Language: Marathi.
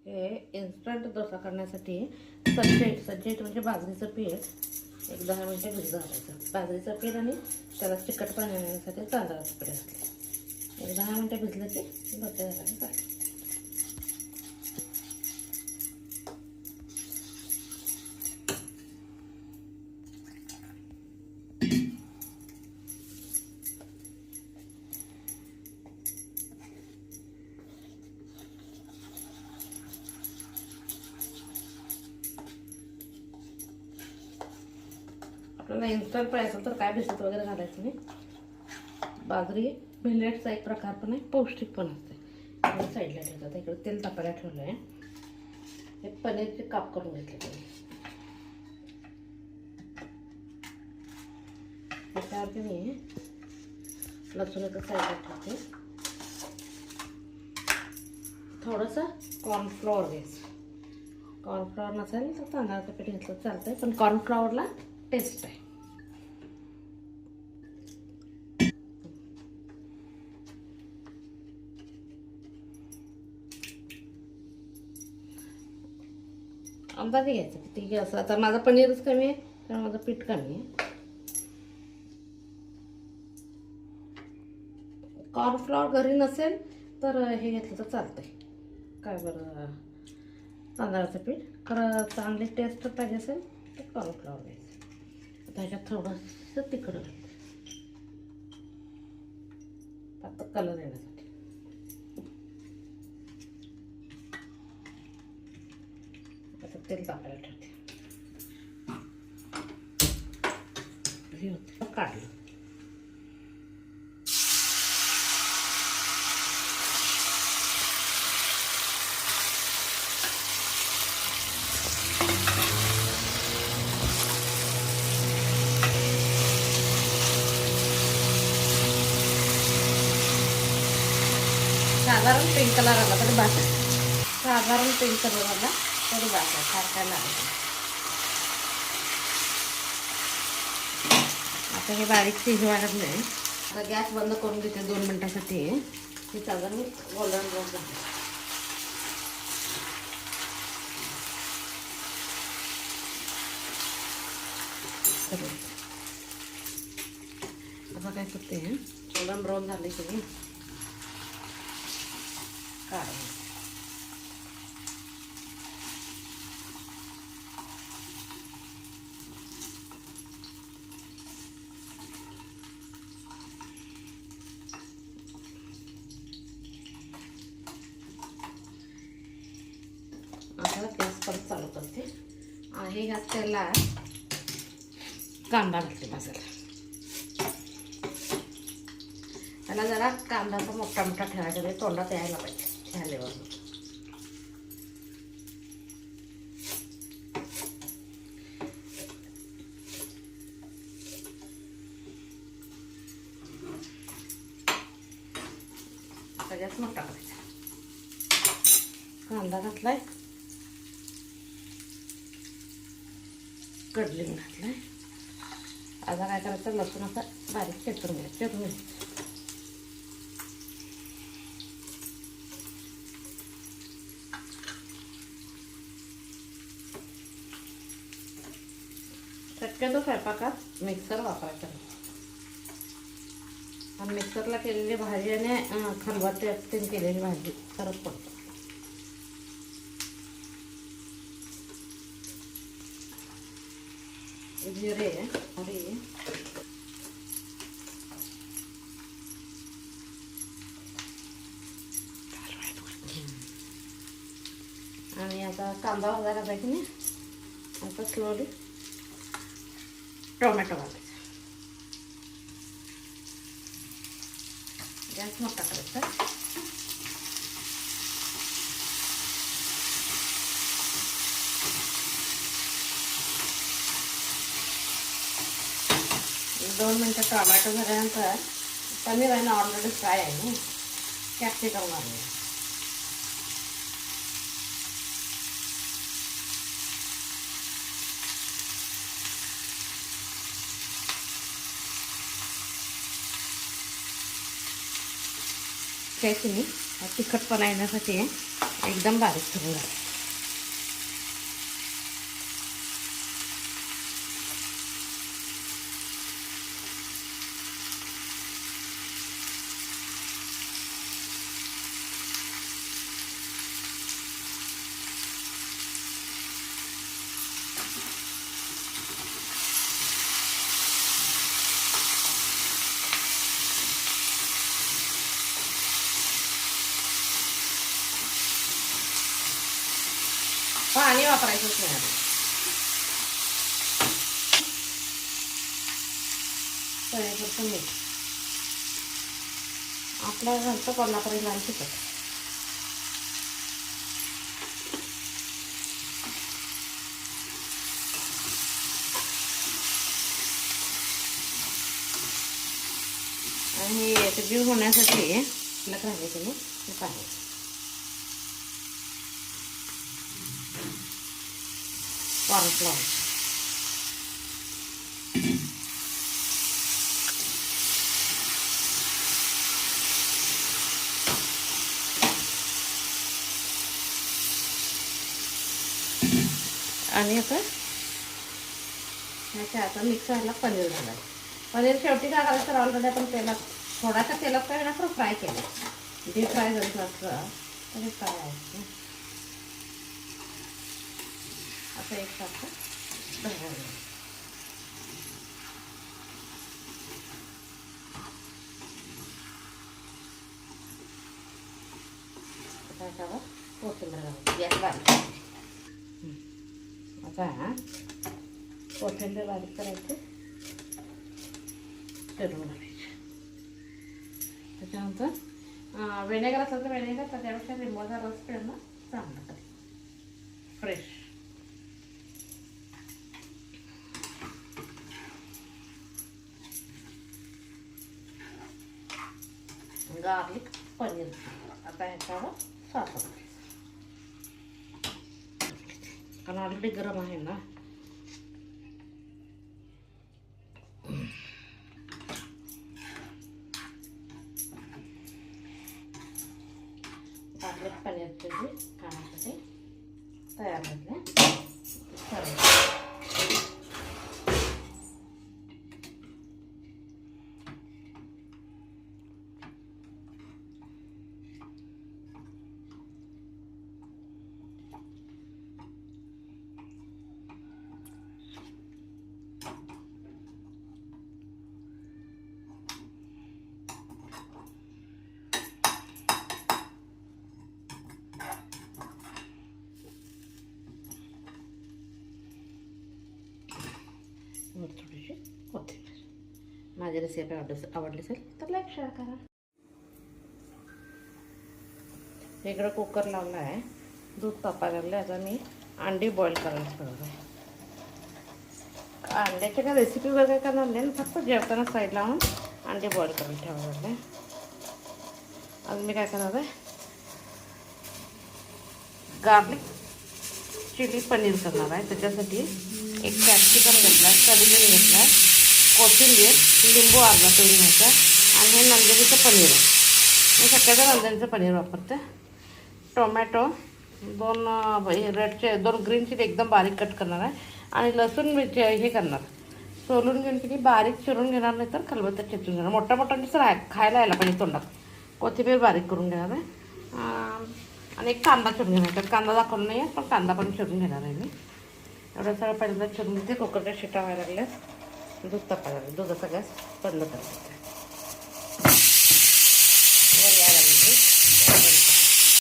हे इन्स्टंट डोसा करण्यासाठी सज्जेट म्हणजे बाजरीचं पीठ एक 10 मिनिटं भिजत घालायचं. बाजरीचं पीठ आणि त्याला चिकटपणा येण्यासाठी तांदळाचं पीठ असते. एक 10 मिनिटं भिजलं की डोसे घालायला चालेल. आपल्याला इन्स्टंट पाहिजे तर काय भिजत वगैरे घालायचं नाही. बाजरी मिलेटचा एक प्रकार पण आहे, पौष्टिक पण असते. इकडे साईडला ठेवतात. इकडे तेल तापायला ठेवलं आहे. हे पनीरचे काप करून घेतले. त्याच्यावरती मी लसूणाचं साईडला ठेवते. थोडंसं कॉर्नफ्लॉवर घ्यायचं. कॉर्नफ्लॉवर नसेल तर तांदळाचं पीठ घेतलं चालतंय, पण कॉर्नफ्लॉवरला टेस्ट आहे. अंदाजे घ्यायचं किती असं. आता माझं पनीरच कमी आहे त्यामुळे माझं पीठ कमी आहे. कॉर्नफ्लॉवर घरी नसेल तर हे घेतलं तर चालतंय. काय बरं, तांदळाचं पीठ. खरं चांगली टेस्ट पाहिजे असेल तर कॉर्नफ्लॉवर घ्यायचं. त्याच्यात थोडंसं तिखट घालायचं फक्त कलर येण्यासाठी. आता तेल तापायला ठेवते. हे होतं काढलं. साधारण पिंक कलर आला तरी बास आहे. साधारण पिंक कलर आला तरी बास आहे. सारखा लागेल. आता हे बारीक शिजवायला नाही. आता गॅस बंद करून घेते 2 मिनिटासाठी. हे साधारण गोल्डन ब्राऊन झालं. आता काय करते, गोल्डन ब्राऊन झाले की नाही काढायचं. आता गॅस परत चालू करते. आहे ह्यात त्याला कांदा घालते भाजायला. त्याला जरा कांदाचा मोठा मोठा ठेवायचा म्हणजे तोंडात यायला पाहिजे. ह्या लेवलवर सगळ्यात मोठा करायचा. कांदा घातलाय, कडलिंग घातलाय. आता काय करायचं, लसूण असा बारीक चेचून घ्यायचं. शक्यतो स्वयंपाकात मिक्सर वापरायचा. आणि मिक्सरला केलेली भाजी आणि खलबत्त्यात केलेली भाजी फरक पडतो. जिरे आणि आता कांदा वगैरे पाहिजे नाही. आता स्लोली टोमॅटो घालायचा. गॅस मोठा करायचा. दोन मिनटं टोमॅटो झाल्यानंतर पनीर आहे ना ऑलरेडी फ्राय आहे ना, कॅप्सिकम घालूया. कैसे नहीं हा तिखटपणा येण्यासाठी एकदम बारीक करून घालायचं. पाणी वापरायचंच नाही आता. चवीपुरतं मीठ. आपल्या घरचं कोल्हापुरी लाल तिखट. आणि याचे जीव होण्यासाठी आपल्याला घालायचं नाही हे पाणी. कॉर्नफ्लॉवर. आणि आता मिक्स व्हायला पनीर घालायचं. पनीर शेवटी काय करायचं तर ऑलरेडी आपण तेलात थोडासा तेलात काय ना तर फ्राय केलं. डीप फ्राय जरी असलं तरी फ्राय आहे असं एकसारखं त्याच्यावर कोथिंबीर घालायची. गॅस बारीक आता कोथिंबीर बारीक करायची, चिरून घालायची. त्याच्यानंतर व्हिनेगर असेल तर व्हिनेगर, त्याच्यापेक्षा लिंबाचा रस पिळणं चांगलं करेल फ्रेश. गार्लिक पनीर आता ह्याच्यावर साखर, कारण ऑलरेडी गरम आहे ना. गार्लिक पनीरची खाण्यासाठी तयार झाले. थोडीशी कोथिंबीर. माझी रेसिपी आवडली असेल तर लाईक शेअर करा. इकडं कुकर लावला आहे, दूध तापायला लागलं. आता मी अंडी बॉईल करायला ठेवलं आहे. अंड्याची काय रेसिपी वगैरे करणार नाही, फक्त जेवताना साईड लावून अंडी बॉईल करायला ठेवायला लागले. आज मी काय करणार आहे, गार्लिक चिली पनीर करणार आहे. त्याच्यासाठी एक कॅप्सिकम घेतला, कढीपत्ता घेतला, कोथिंबीर, लिंबू अर्धा पिळून घ्यायचा आणि हे नंदिनीचं पनीर आहे. मी शक्यतो नंदिनीचं पनीर वापरते. टोमॅटो दोन रेडचे, दोन ग्रीन चिली एकदम बारीक कट करणार आहे. आणि लसूण मिरची हे करणार, सोलून घेऊन की बारीक चिरून घेणार, नाही तर खलबत्त्यात चिरून घेणार. मोठा मोठा खायला यायला पाहिजे तोंडात. कोथिंबीर बारीक करून घेणार आहे. आणि एक कांदा चिरून घेणार आहे. कांदा दाखवला नाही आहे, पण कांदा पण चिरून घेणार आहे मी. एवढं सगळं पहिल्यांदा चिरून घेते. कुकरच्या शिट्या व्हायला लागल्या, दूध तापायला लागलं. दुधाचा गॅस बंद करायचा.